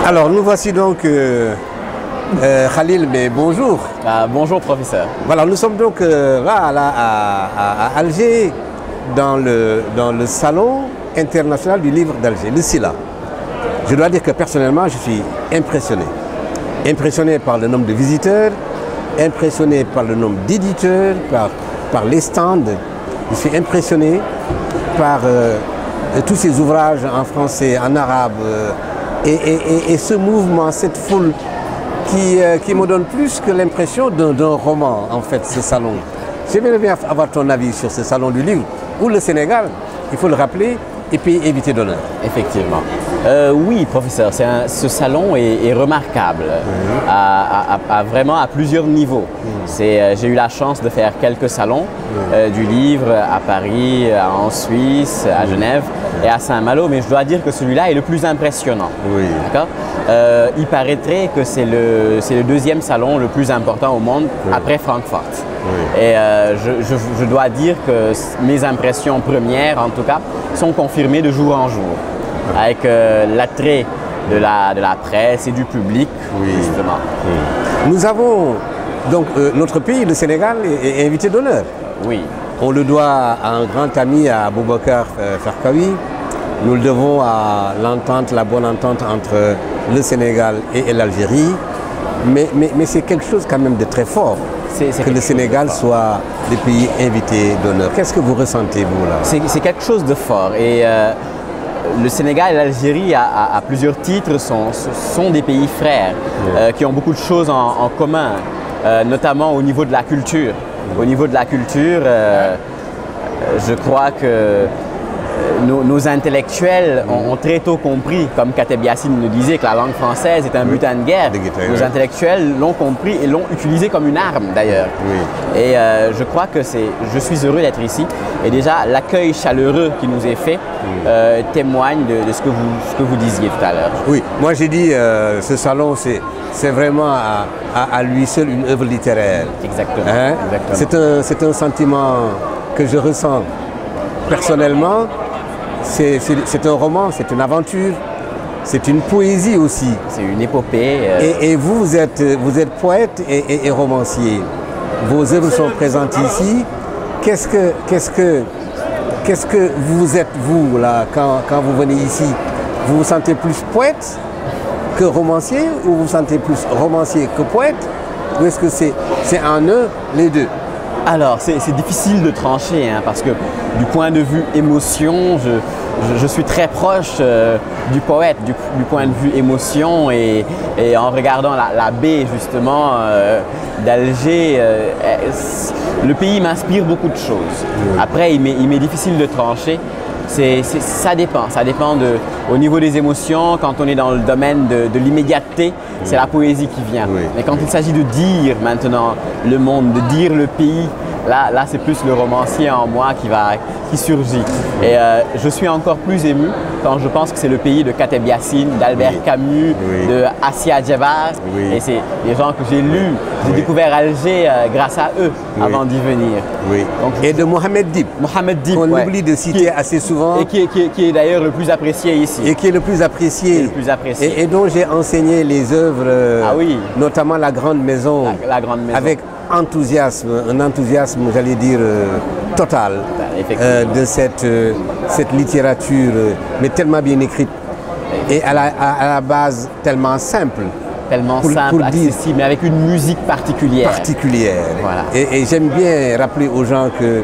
Alors nous voici donc Khalil, mais bonjour. Bonjour professeur. Voilà, nous sommes donc là à Alger dans le salon international du livre d'Alger, le SILA. Je dois dire que personnellement je suis impressionné. Impressionné par le nombre de visiteurs, impressionné par le nombre d'éditeurs, par les stands. Je suis impressionné par tous ces ouvrages en français, en arabe, et ce mouvement, cette foule qui me donne plus que l'impression d'un roman, en fait, ce salon. J'aimerais bien avoir ton avis sur ce salon du livre, où le Sénégal, il faut le rappeler, est pays invité d'honneur. Effectivement. Oui, professeur, ce salon est remarquable, vraiment à plusieurs niveaux. J'ai eu la chance de faire quelques salons du livre à Paris, en Suisse, à Genève et à Saint-Malo, mais je dois dire que celui-là est le plus impressionnant. Oui. D'accord. Il paraîtrait que c'est le deuxième salon le plus important au monde après Francfort. Oui. Et je dois dire que mes impressions premières, en tout cas, sont confirmées de jour en jour, avec l'attrait de la presse et du public, justement. Oui. Nous avons donc notre pays, le Sénégal, est invité d'honneur. Oui. On le doit à un grand ami, à Boubacar Farkaoui. Nous le devons à l'entente, la bonne entente entre le Sénégal et l'Algérie. Mais c'est quelque chose quand même de très fort. Que le Sénégal soit des pays invités d'honneur. Qu'est-ce que vous ressentez, vous, là? C'est quelque chose de fort. Et le Sénégal et l'Algérie, à plusieurs titres, sont des pays frères qui ont beaucoup de choses en commun, notamment au niveau de la culture. Au niveau de la culture, je crois que nos intellectuels ont très tôt compris, comme Kateb Yassine le disait, que la langue française est un butin de guerre. Nos intellectuels l'ont compris et l'ont utilisé comme une arme d'ailleurs. Oui. Et je crois que je suis heureux d'être ici. Et déjà, l'accueil chaleureux qui nous est fait témoigne de ce que vous disiez tout à l'heure. Oui, moi j'ai dit ce salon, c'est vraiment à lui seul une œuvre littéraire. Exactement. Hein? Exactement. C'est un sentiment que je ressens personnellement. C'est un roman, c'est une aventure, c'est une poésie aussi. C'est une épopée. Et vous êtes poète et romancier. Vos œuvres sont présentes ici. Qu'est-ce que vous êtes, vous, là, quand vous venez ici? Vous vous sentez plus poète que romancier, ou vous vous sentez plus romancier que poète? Ou est-ce que c'est en eux, les deux? Alors, c'est difficile de trancher, hein, parce que du point de vue émotion, je suis très proche du poète, du point de vue émotion, et en regardant la baie justement d'Alger, le pays m'inspire beaucoup de choses. Après, il m'est difficile de trancher. Ça dépend au niveau des émotions. Quand on est dans le domaine de l'immédiateté, c'est la poésie qui vient. Mais quand il s'agit de dire maintenant le monde, de dire le pays, là c'est plus le romancier en moi qui surgit. Et je suis encore plus ému quand je pense que c'est le pays de Kateb Yassine, d'Albert Camus, de Assia Djebar. Et c'est des gens que j'ai lus. J'ai découvert Alger grâce à eux avant d'y venir. Donc, et de Mohamed Dib. Mohamed Dib, qu'on oublie de citer assez souvent. Et qui est d'ailleurs le plus apprécié ici. Et qui est le plus apprécié. Et dont j'ai enseigné les œuvres, notamment La Grande Maison. La Grande Maison. Avec enthousiasme, un enthousiasme, j'allais dire, total, de cette littérature, mais tellement bien écrite et à la base tellement simple. Accessible, mais avec une musique particulière. Voilà. Et j'aime bien rappeler aux gens que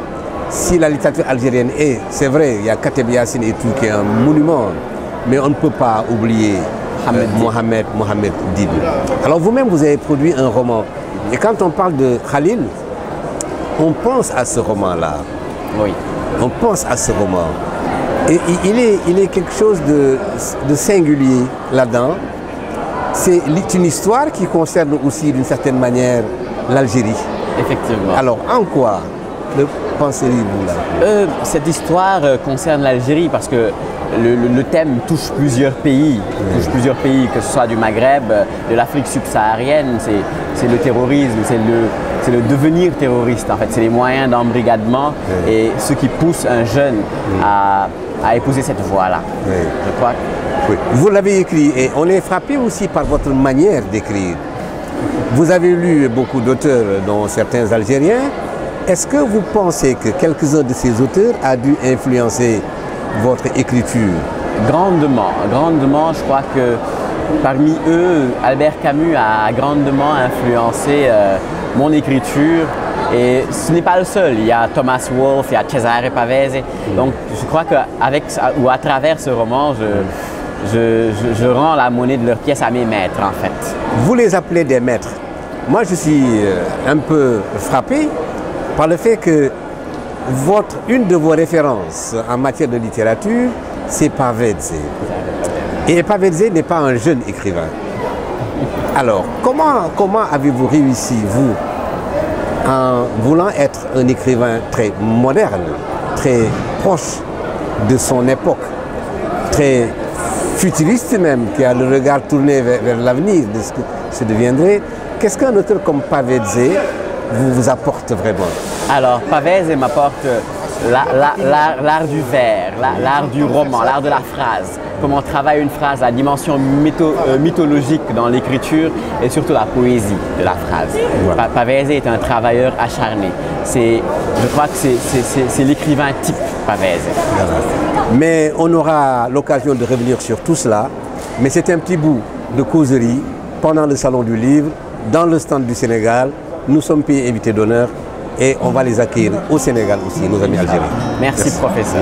si la littérature algérienne c'est vrai, il y a Kateb Yassine et tout qui est un monument, mais on ne peut pas oublier Mohamed Dib. Alors vous-même, vous avez produit un roman. Et quand on parle de Khalil, on pense à ce roman-là. Oui. On pense à ce roman. Et il est quelque chose de singulier là-dedans. C'est une histoire qui concerne aussi d'une certaine manière l'Algérie. Effectivement. Alors en quoi pensez-vous là? Cette histoire concerne l'Algérie parce que le thème touche plusieurs pays, que ce soit du Maghreb, de l'Afrique subsaharienne. C'est le terrorisme, c'est le devenir terroriste en fait, c'est les moyens d'embrigadement et ce qui pousse un jeune à à épouser cette voie-là. Oui. Je crois. Oui. Vous l'avez écrit et on est frappé aussi par votre manière d'écrire. Vous avez lu beaucoup d'auteurs, dont certains Algériens. Est-ce que vous pensez que quelques-uns de ces auteurs ont dû influencer votre écriture? Grandement, grandement. Je crois que parmi eux, Albert Camus a grandement influencé mon écriture. Et ce n'est pas le seul. Il y a Thomas Wolfe, il y a Cesare Pavese. Donc je crois qu'à travers ce roman, je rends la monnaie de leurs pièces à mes maîtres en fait. Vous les appelez des maîtres. Moi je suis un peu frappé par le fait que une de vos références en matière de littérature, c'est Pavese. Et Pavese n'est pas un jeune écrivain. Alors, comment avez-vous réussi, vous, en voulant être un écrivain très moderne, très proche de son époque, très futuriste même, qui a le regard tourné vers l'avenir de ce que ça deviendrait, qu'est-ce qu'un auteur comme Pavese vous apporte vraiment? Alors, Pavese m'apporte l'art du vers, l'art du roman, l'art de la phrase. Comment on travaille une phrase, la dimension mythologique dans l'écriture et surtout la poésie de la phrase. Voilà. Pavese est un travailleur acharné. Je crois que c'est l'écrivain type Pavese. Voilà. Mais on aura l'occasion de revenir sur tout cela. Mais c'est un petit bout de causerie pendant le Salon du Livre, dans le stand du Sénégal. Nous sommes pays invités d'honneur et on va les accueillir au Sénégal aussi, nos amis algériens. Merci, professeur.